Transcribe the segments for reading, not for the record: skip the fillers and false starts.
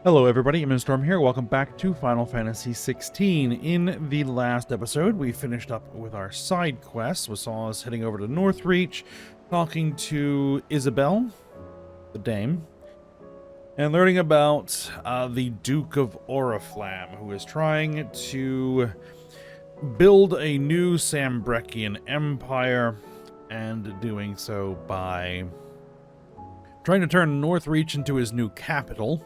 Hello everybody, Storm here. Welcome back to Final Fantasy XVI. In the last episode, we finished up with our side quests. We saw us heading over to Northreach, talking to Isabel, the dame, and learning about the Duke of Oriflamme, who is trying to build a new Sambrechian empire, and doing so by trying to turn Northreach into his new capital,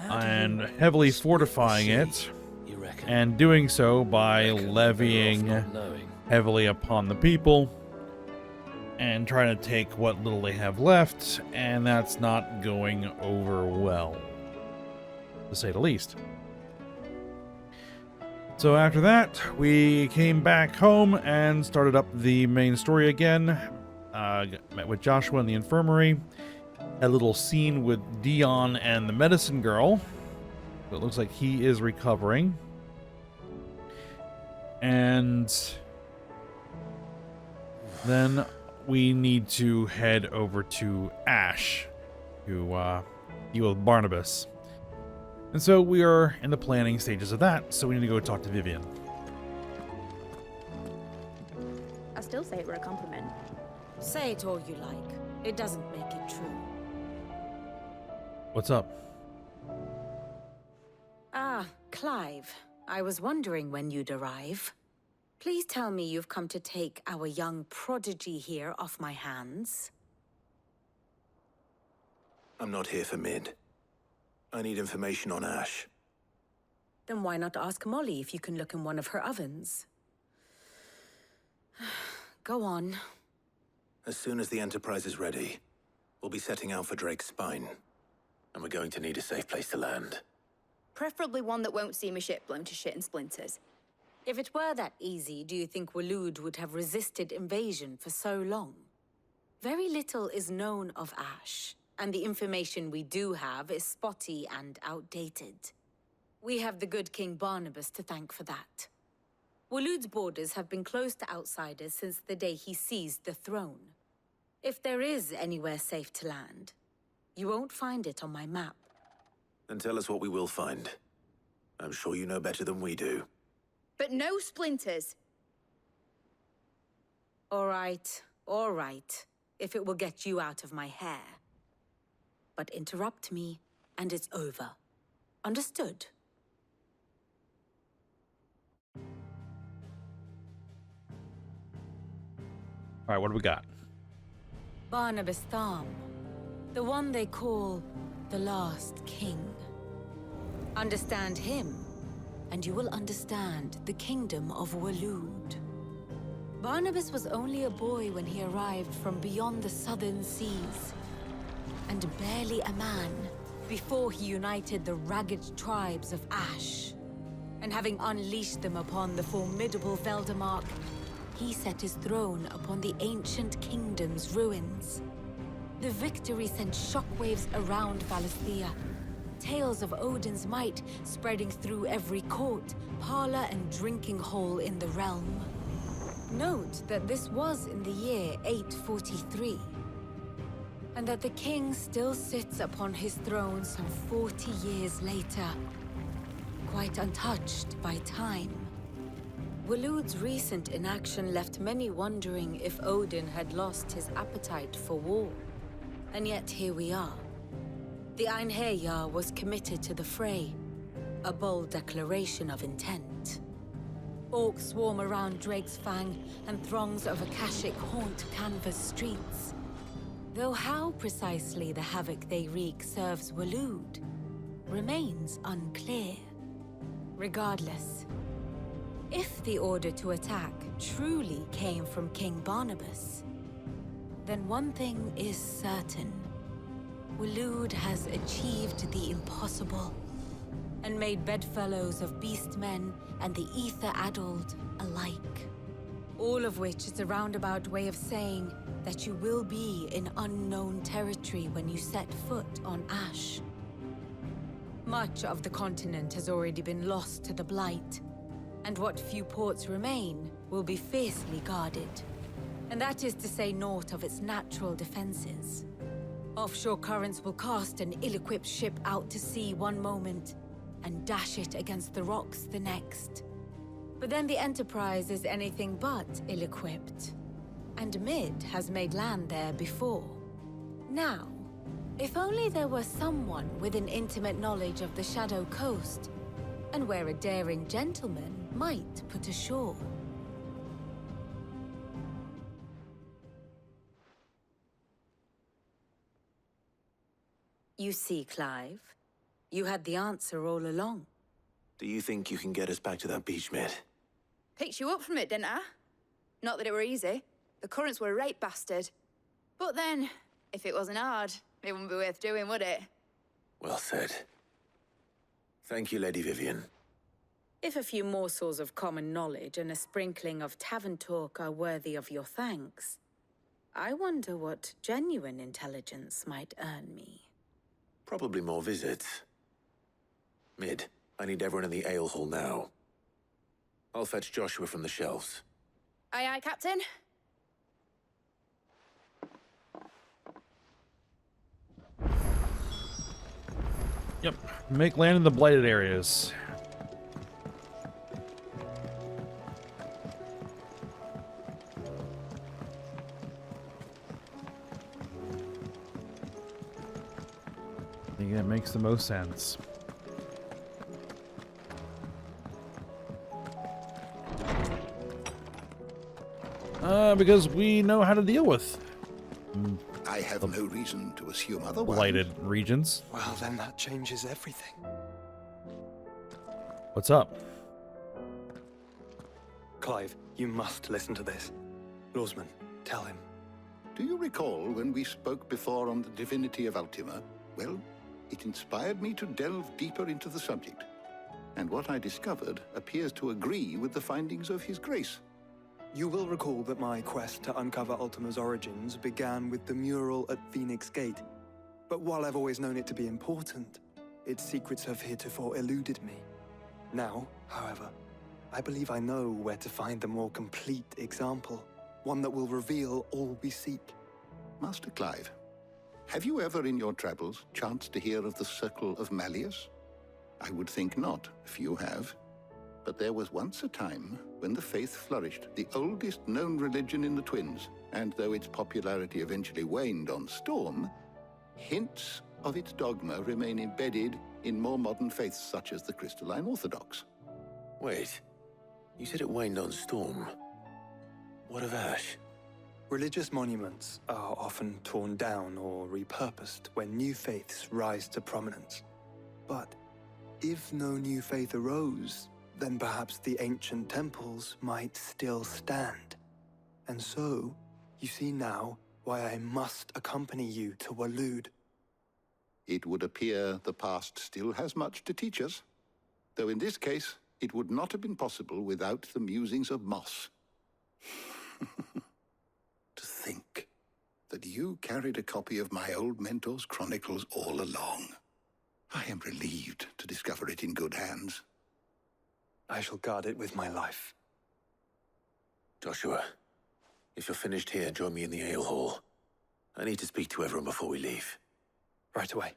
and heavily fortifying it, and doing so by levying heavily upon the people and trying to take what little they have left, and that's not going over well, to say the least. So after that, we came back home and started up the main story again. Met with Joshua in the infirmary. A little scene with Dion and the medicine girl. So it looks like he is recovering. And then we need to head over to Ash to deal with Barnabas. And so we are in the planning stages of that, so we need to go talk to Vivian. I still say it were a compliment. Say it all you like. It doesn't make it true. What's up? Ah, Clive. I was wondering when you'd arrive. Please tell me you've come to take our young prodigy here off my hands. I'm not here for Mid. I need information on Ash. Then why not ask Molly if you can look in one of her ovens? Go on. As soon as the Enterprise is ready, we'll be setting out for Drake's Spine. And we're going to need a safe place to land. Preferably one that won't see my ship blown to shit and splinters. If it were that easy, do you think Waloed would have resisted invasion for so long? Very little is known of Ash, and the information we do have is spotty and outdated. We have the good King Barnabas to thank for that. Waloed's borders have been closed to outsiders since the day he seized the throne. If there is anywhere safe to land, you won't find it on my map. Then tell us what we will find. I'm sure you know better than we do. But no splinters. All right, if it will get you out of my hair. But interrupt me, and it's over. Understood? All right, what do we got? Barnabas Tharm. The one they call the Last King. Understand him, and you will understand the kingdom of Waloed. Barnabas was only a boy when he arrived from beyond the southern seas, and barely a man before he united the ragged tribes of Ash. And having unleashed them upon the formidable Veldamark, he set his throne upon the ancient kingdom's ruins. The victory sent shockwaves around Valisthea. Tales of Odin's might spreading through every court, parlor, and drinking hole in the realm. Note that this was in the year 843, and that the king still sits upon his throne some 40 years later, quite untouched by time. Waloed's recent inaction left many wondering if Odin had lost his appetite for war. And yet here we are. The Einherjar was committed to the fray, a bold declaration of intent. Orcs swarm around Drake's Fang, and throngs of Akashic haunt Canvas streets. Though how precisely the havoc they wreak serves Waloed remains unclear. Regardless, if the order to attack truly came from King Barnabas, then one thing is certain. Waloed has achieved the impossible, and made bedfellows of beastmen and the ether-addled alike. All of which is a roundabout way of saying that you will be in unknown territory when you set foot on Ash. Much of the continent has already been lost to the Blight, and what few ports remain will be fiercely guarded. And that is to say naught of its natural defenses. Offshore currents will cast an ill-equipped ship out to sea one moment and dash it against the rocks the next. But then the Enterprise is anything but ill-equipped. And Mid has made land there before. Now, if only there were someone with an intimate knowledge of the Shadow Coast, and where a daring gentleman might put ashore. You see, Clive, you had the answer all along. Do you think you can get us back to that beach, Mid? Picked you up from it, didn't I? Not that it were easy. The currents were a right bastard. But then, if it wasn't hard, it wouldn't be worth doing, would it? Well said. Thank you, Lady Vivian. If a few morsels of common knowledge and a sprinkling of tavern talk are worthy of your thanks, I wonder what genuine intelligence might earn me. Probably more visits. Mid, I need everyone in the ale hall now. I'll fetch Joshua from the shelves. Aye, aye, Captain. Yep. Make land in the blighted areas. I think that makes the most sense. Because we know how to deal with I have no reason to assume otherwise. blighted regions. Well, then that changes everything. What's up? Clive, you must listen to this. Lawsman, tell him. Do you recall when we spoke before on the divinity of Ultima? Well, it inspired me to delve deeper into the subject. And what I discovered appears to agree with the findings of His Grace. You will recall that my quest to uncover Ultima's origins began with the mural at Phoenix Gate. But while I've always known it to be important, its secrets have heretofore eluded me. Now, however, I believe I know where to find the more complete example, one that will reveal all we seek. Master Clive, have you ever in your travels chanced to hear of the Circle of Malleus? I would think not, if you have. But there was once a time when the faith flourished, the oldest known religion in the Twins, and though its popularity eventually waned on Storm, hints of its dogma remain embedded in more modern faiths such as the Crystalline Orthodox. Wait, you said it waned on Storm. What of Ash? Religious monuments are often torn down or repurposed when new faiths rise to prominence. But if no new faith arose, then perhaps the ancient temples might still stand. And so, you see now why I must accompany you to Waloed. It would appear the past still has much to teach us, though in this case, it would not have been possible without the musings of Moss. To think that you carried a copy of my old mentor's chronicles all along. I am relieved to discover it in good hands. I shall guard it with my life. Joshua, if you're finished here, join me in the ale hall. I need to speak to everyone before we leave. Right away.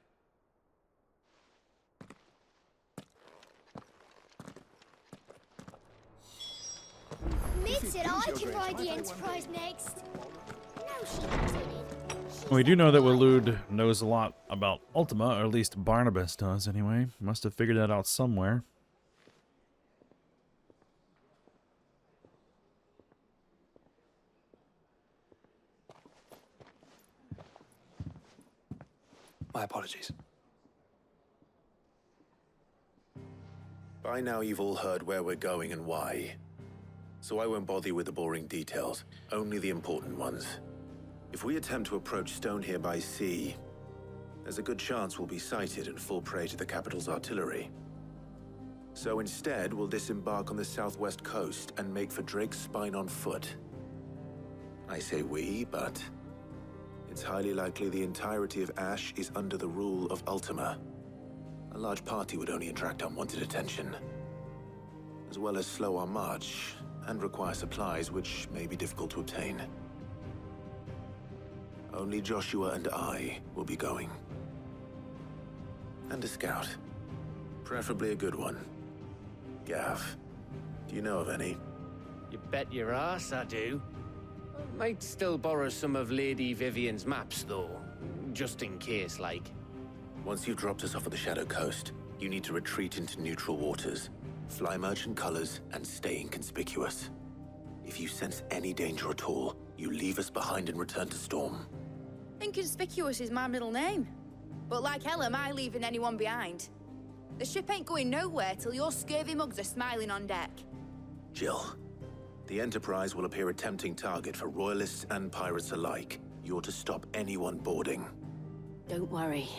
Mid said I can ride the Enterprise next. No, she didn't. We do know that Waloed knows a lot about Ultima, or at least Barnabas does anyway. Must have figured that out somewhere. My apologies. By now you've all heard where we're going and why. So I won't bother you with the boring details, only the important ones. If we attempt to approach Stone here by sea, there's a good chance we'll be sighted and fall prey to the capital's artillery. So instead, we'll disembark on the southwest coast and make for Drake's Spine on foot. I say we, but it's highly likely the entirety of Ash is under the rule of Ultima. A large party would only attract unwanted attention, as well as slow our march and require supplies which may be difficult to obtain. Only Joshua and I will be going. And a scout. Preferably a good one. Gav, do you know of any? You bet your ass I do. Might still borrow some of Lady Vivian's maps, though. Just in case, like. Once you've dropped us off at the Shadow Coast, you need to retreat into neutral waters. Fly merchant colors and stay inconspicuous. If you sense any danger at all, you leave us behind and return to Storm. Inconspicuous is my middle name. But like hell am I leaving anyone behind. The ship ain't going nowhere till your scurvy mugs are smiling on deck. Jill, the Enterprise will appear a tempting target for royalists and pirates alike. You're to stop anyone boarding. Don't worry.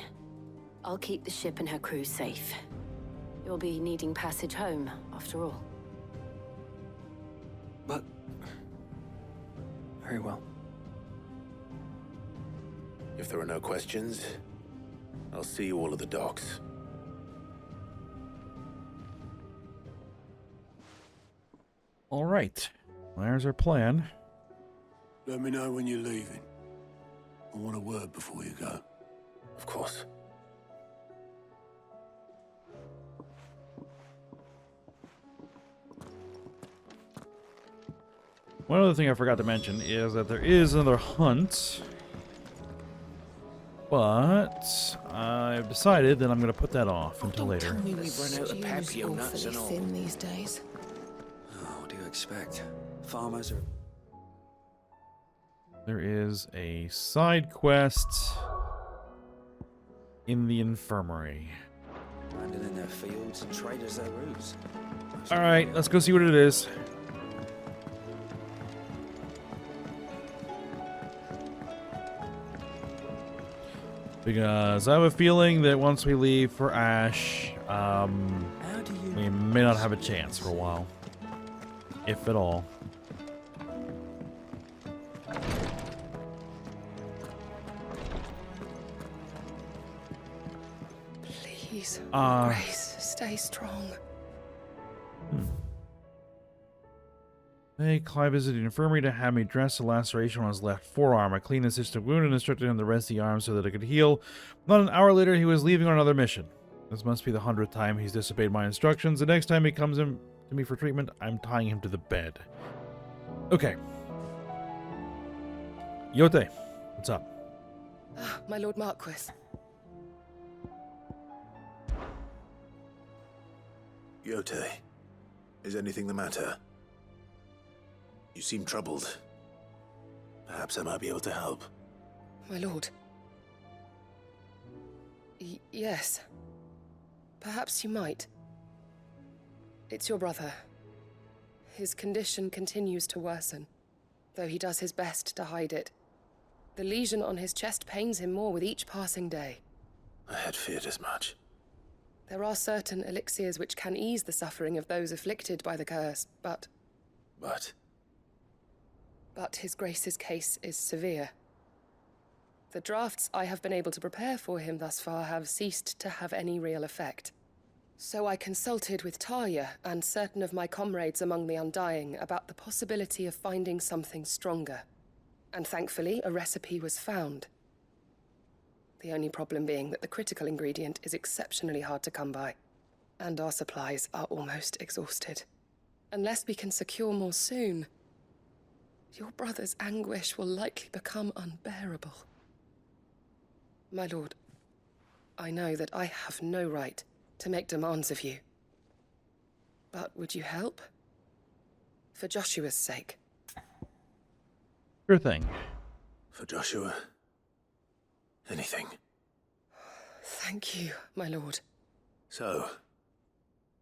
I'll keep the ship and her crew safe. You'll be needing passage home, after all. But... very well. If there are no questions, I'll see you all at the docks. All right. There's our plan. Let me know when you're leaving. I want a word before you go. Of course. One other thing I forgot to mention is that there is another hunt. But I've decided that I'm going to put that off until later. We've run out of papio nuts and all. Thin these days. Oh, what do you expect? Farmers are... There is a side quest in the infirmary. abandoning their fields and traders their roofs. All right, let's go see what it is. Because I have a feeling that once we leave for Ash, we may not have a chance for a while. If at all. Please, Grace, stay strong. Hey, Clive visited the infirmary to have me dress a laceration on his left forearm. I cleaned and stitched the wound and instructed him to rest the arm so that it could heal. Not an hour later, he was leaving on another mission. This must be the 100th time he's disobeyed my instructions. The next time he comes in to me for treatment, I'm tying him to the bed. Okay. Yote, what's up? Ah, my Lord Marquis. Yote, is anything the matter? You seem troubled. Perhaps I might be able to help. My lord. Yes. Perhaps you might. It's your brother. His condition continues to worsen, though he does his best to hide it. The lesion on his chest pains him more with each passing day. I had feared as much. There are certain elixirs which can ease the suffering of those afflicted by the curse, but his Grace's case is severe. The drafts I have been able to prepare for him thus far have ceased to have any real effect. So I consulted with Talia and certain of my comrades among the Undying about the possibility of finding something stronger. And thankfully, a recipe was found. The only problem being that the critical ingredient is exceptionally hard to come by, and our supplies are almost exhausted. Unless we can secure more soon, your brother's anguish will likely become unbearable. My lord, I know that I have no right to make demands of you. But would you help? For Joshua's sake. Sure thing. For Joshua, anything. Thank you, my lord. So,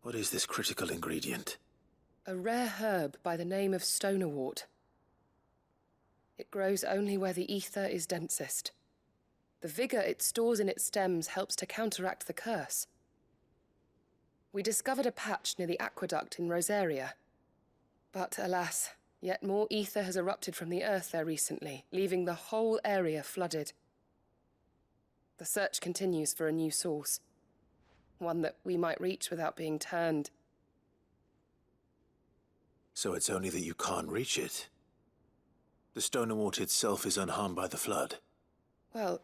what is this critical ingredient? A rare herb by the name of stonerwort. It grows only where the ether is densest. The vigor it stores in its stems helps to counteract the curse. We discovered a patch near the aqueduct in Rosaria. But alas, yet more ether has erupted from the earth there recently, leaving the whole area flooded. The search continues for a new source. One that we might reach without being turned. So it's only that you can't reach it. The Stonerwort itself is unharmed by the flood. Well,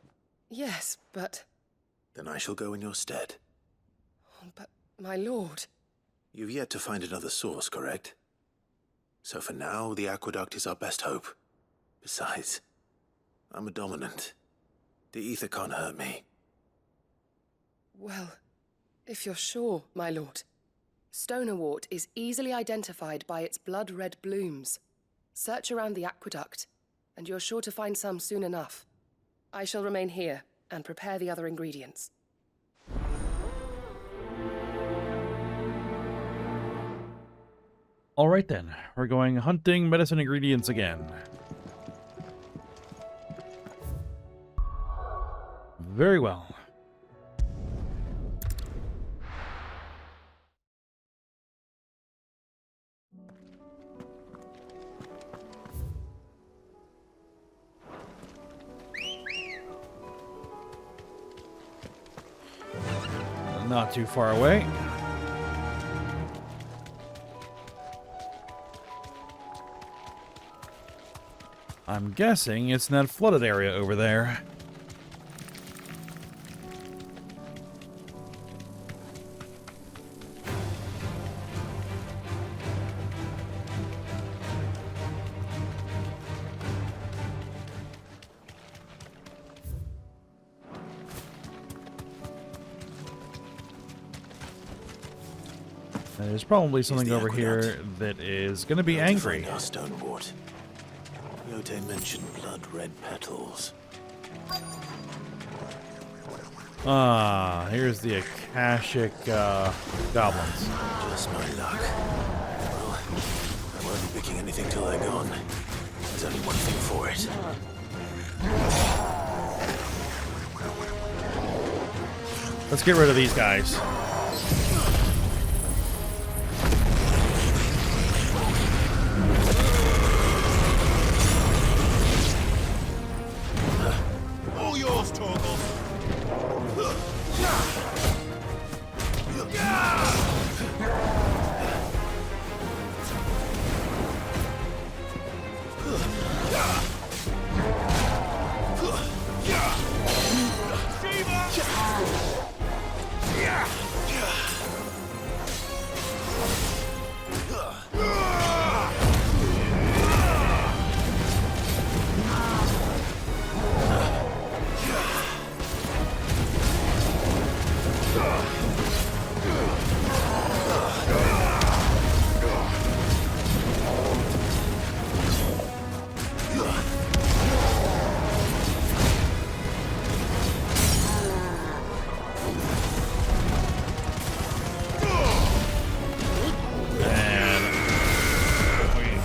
yes, but... Then I shall go in your stead. But, my lord... You've yet to find another source, correct? So for now, the aqueduct is our best hope. Besides, I'm a dominant. The ether can't hurt me. Well, if you're sure, my lord. Stonerwort is easily identified by its blood-red blooms. Search around the aqueduct, and you're sure to find some soon enough. I shall remain here and prepare the other ingredients. All right then, we're going hunting medicine ingredients again. Very well. Not too far away. I'm guessing it's in that flooded area over there. There's probably something over here that is going to be angry. Our Stonewort. Yote mentioned blood-red petals. Ah, here's the Akashic goblins. Just my luck. Well, I won't be picking anything till they're gone. There's only one thing for it. Let's get rid of these guys.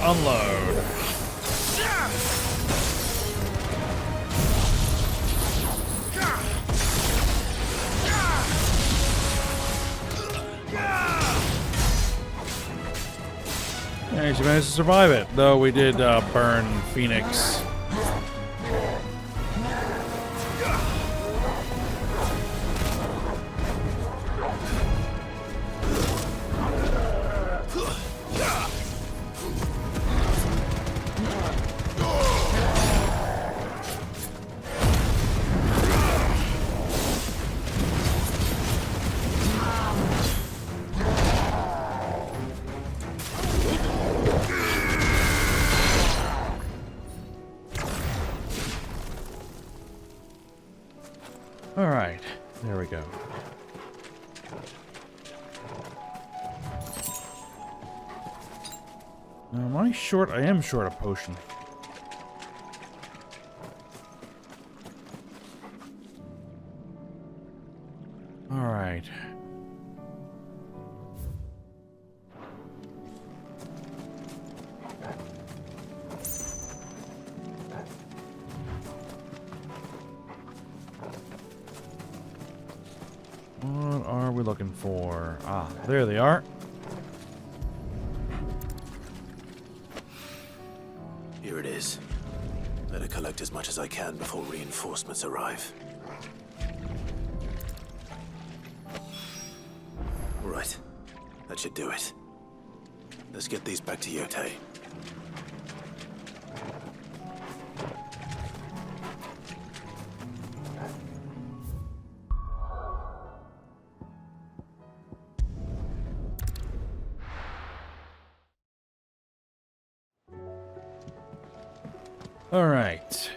Unload. Yeah, she managed to survive it, though we did burn Phoenix. All right, there we go. Am I short? I am short a potion. All right. What are we looking for? Ah, there they are. Here it is. Better collect as much as I can before reinforcements arrive. All right. That should do it. Let's get these back to Yote. All right.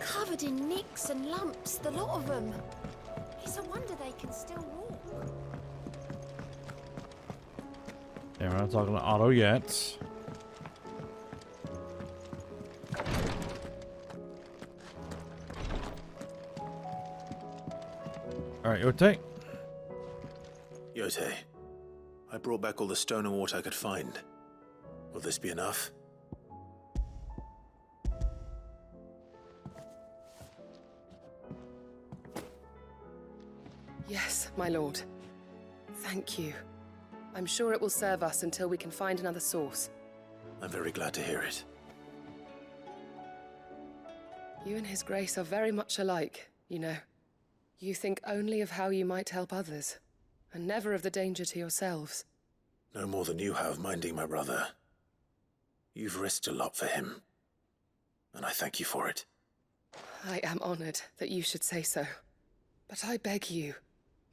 Covered in nicks and lumps, the lot of them. It's a wonder they can still walk. Yeah, we're not talking to Otto yet. All right, Yote. Yote, I brought back all the stone and water I could find. Will this be enough? Yes, my lord. Thank you. I'm sure it will serve us until we can find another source. I'm very glad to hear it. You and His Grace are very much alike, you know. You think only of how you might help others, and never of the danger to yourselves. No more than you have minding my brother. You've risked a lot for him, and I thank you for it. I am honored that you should say so. But I beg you,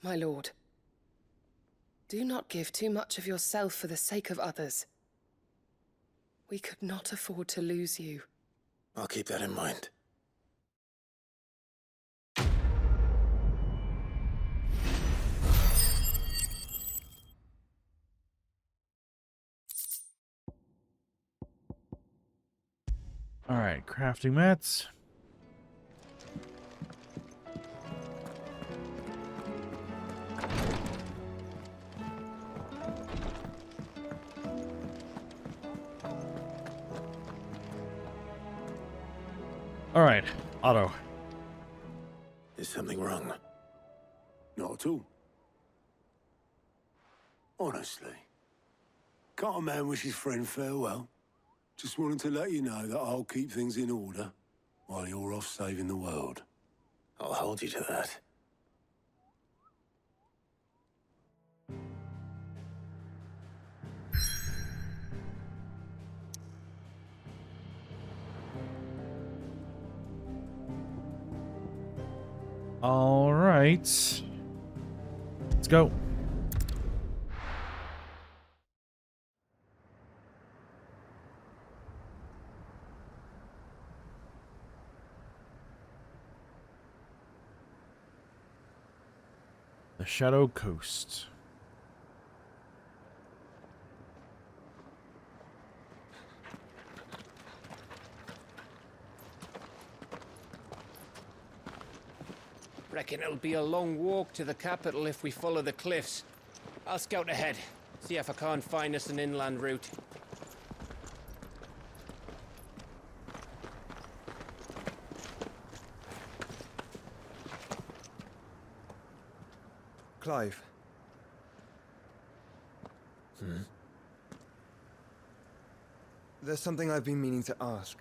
my lord, do not give too much of yourself for the sake of others. We could not afford to lose you. I'll keep that in mind. All right, crafting mats. All right, Otto. Is something wrong? Not at all. Honestly. Can't a man wish his friend farewell? Just wanted to let you know that I'll keep things in order while you're off saving the world. I'll hold you to that. All right. Let's go. The Shadow Coast. Reckon it'll be a long walk to the capital if we follow the cliffs. I'll scout ahead, see if I can't find us an inland route. Clive. There's something I've been meaning to ask.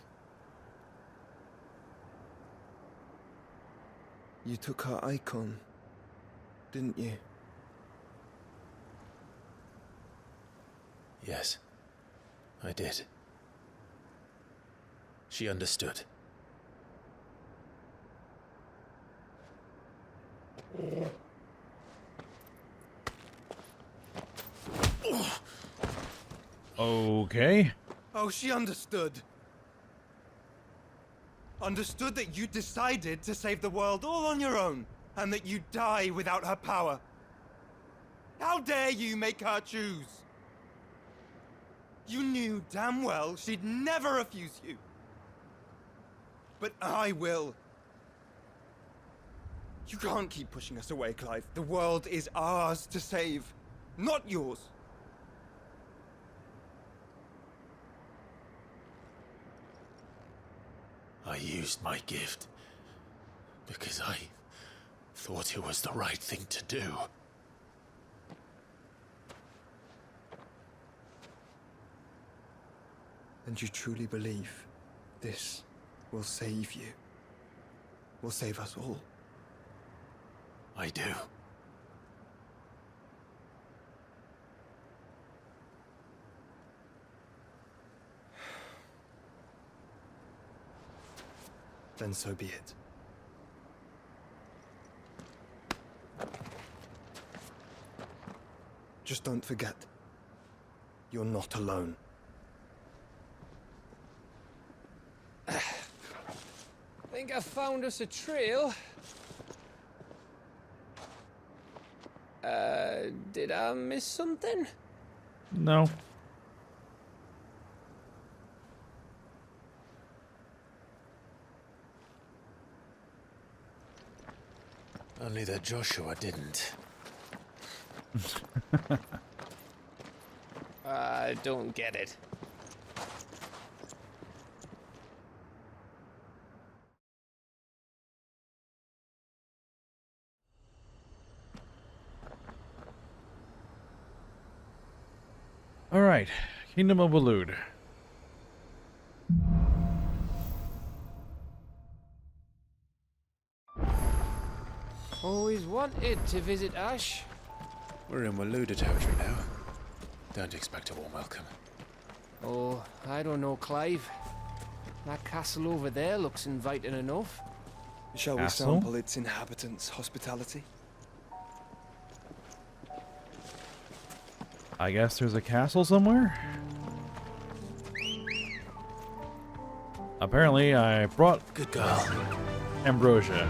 You took her icon, didn't you? Yes, I did. She understood. Okay. Oh, she understood. Understood that you decided to save the world all on your own, and that you'd die without her power. How dare you make her choose? You knew damn well she'd never refuse you. But I will. You can't keep pushing us away, Clive. The world is ours to save, not yours. I used my gift because I thought it was the right thing to do. And you truly believe this will save you? Will save us all? I do. Then so be it. Just don't forget, you're not alone. I found us a trail. Did I miss something? No. Only that Joshua didn't. I don't get it. All right, Kingdom of Waloed. Always wanted to visit Ash. We're in Waluda territory now. Don't expect a warm welcome. Oh, I don't know, Clive. That castle over there looks inviting enough. Shall we Castle? sample its inhabitants' hospitality? I guess there's a castle somewhere? Apparently, I brought Good girl. ambrosia.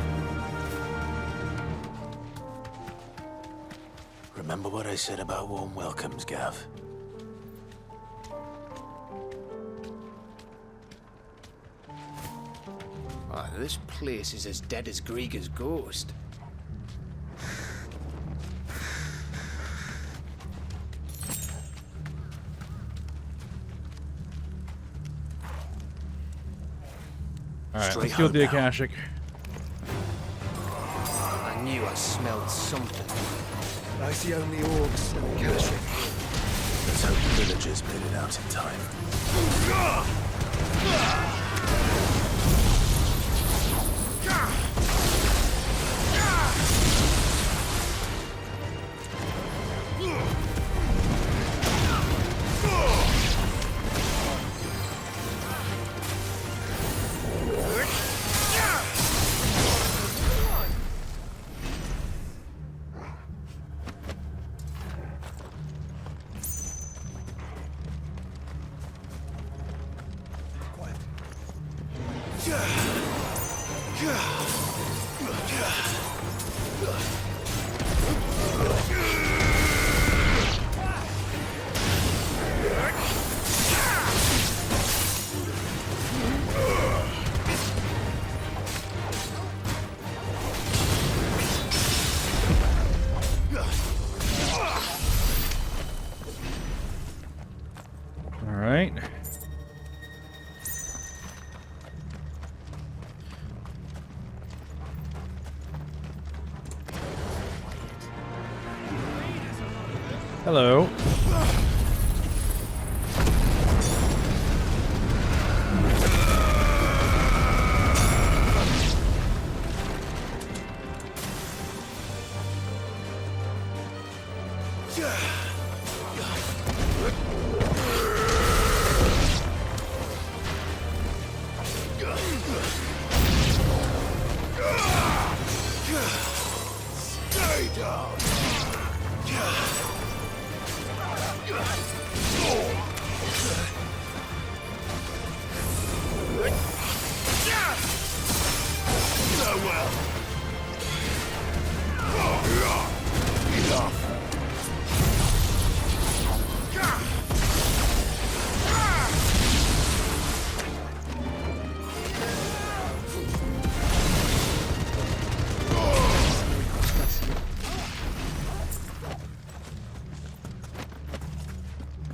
Remember what I said about warm welcomes, Gav? Ah, this place is as dead as Grieger's ghost. Alright, Straight let's go with home the now. Akashic. I knew I smelled something. I see only orcs and Akashic. Let's hope the villagers made it out in time. Alright. Hello.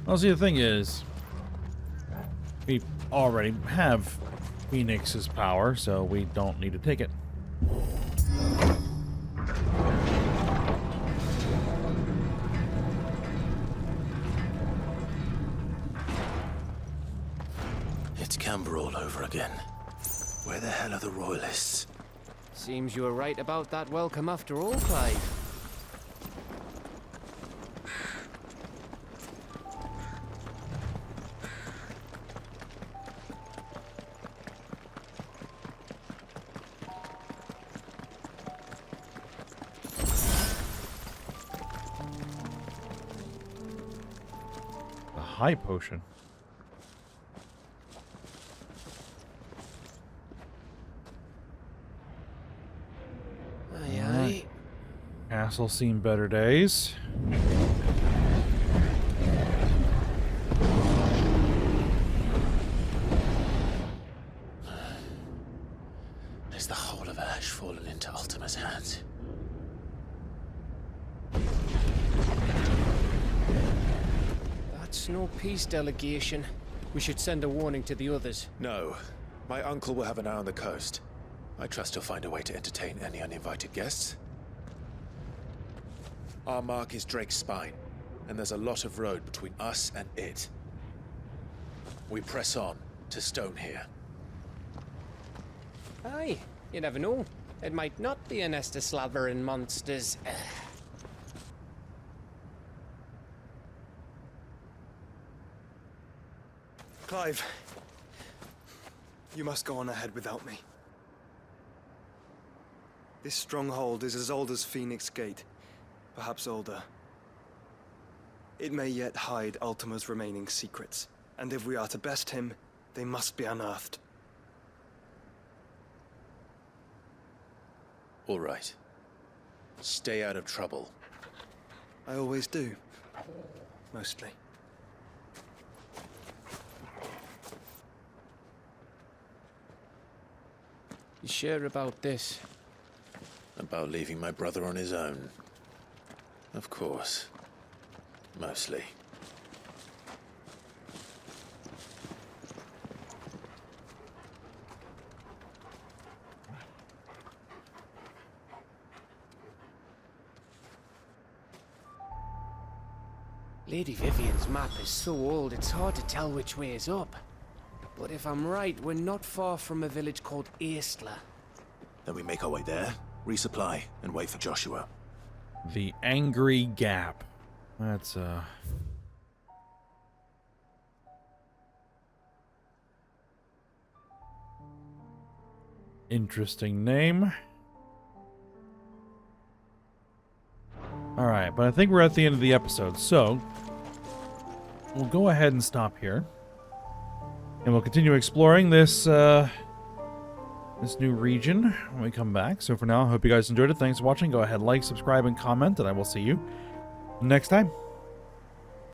Well, see, the thing is, we already have Phoenix's power, so we don't need to take it. It's Camber all over again. Where the hell are the royalists? Seems you were right about that welcome after all, Clive. A high potion. castle seen better days. Is the whole of Ash fallen into Ultima's hands? That's no peace delegation. We should send a warning to the others. No. My uncle will have an eye on the coast. I trust he'll find a way to entertain any uninvited guests. Our mark is Drake's Spine, and there's a lot of road between us and it. We press on to Stone here. Aye, you never know. It might not be a nest of slavering monsters. Clive, you must go on ahead without me. This stronghold is as old as Phoenix Gate, perhaps older. It may yet hide Ultima's remaining secrets, and if we are to best him, they must be unearthed. All right. Stay out of trouble. I always do. Mostly. You sure about this? About leaving my brother on his own? Of course. Mostly. Lady Vivian's map is so old it's hard to tell which way is up. But if I'm right, we're not far from a village called Aistla. Then we make our way there, resupply, and wait for Joshua. The Angry Gap. That's, interesting name. Alright, but I think we're at the end of the episode, so we'll go ahead and stop here. And we'll continue exploring this this new region when we come back. So for now, I hope you guys enjoyed it. Thanks for watching. Go ahead, like, subscribe, and comment, and I will see you next time.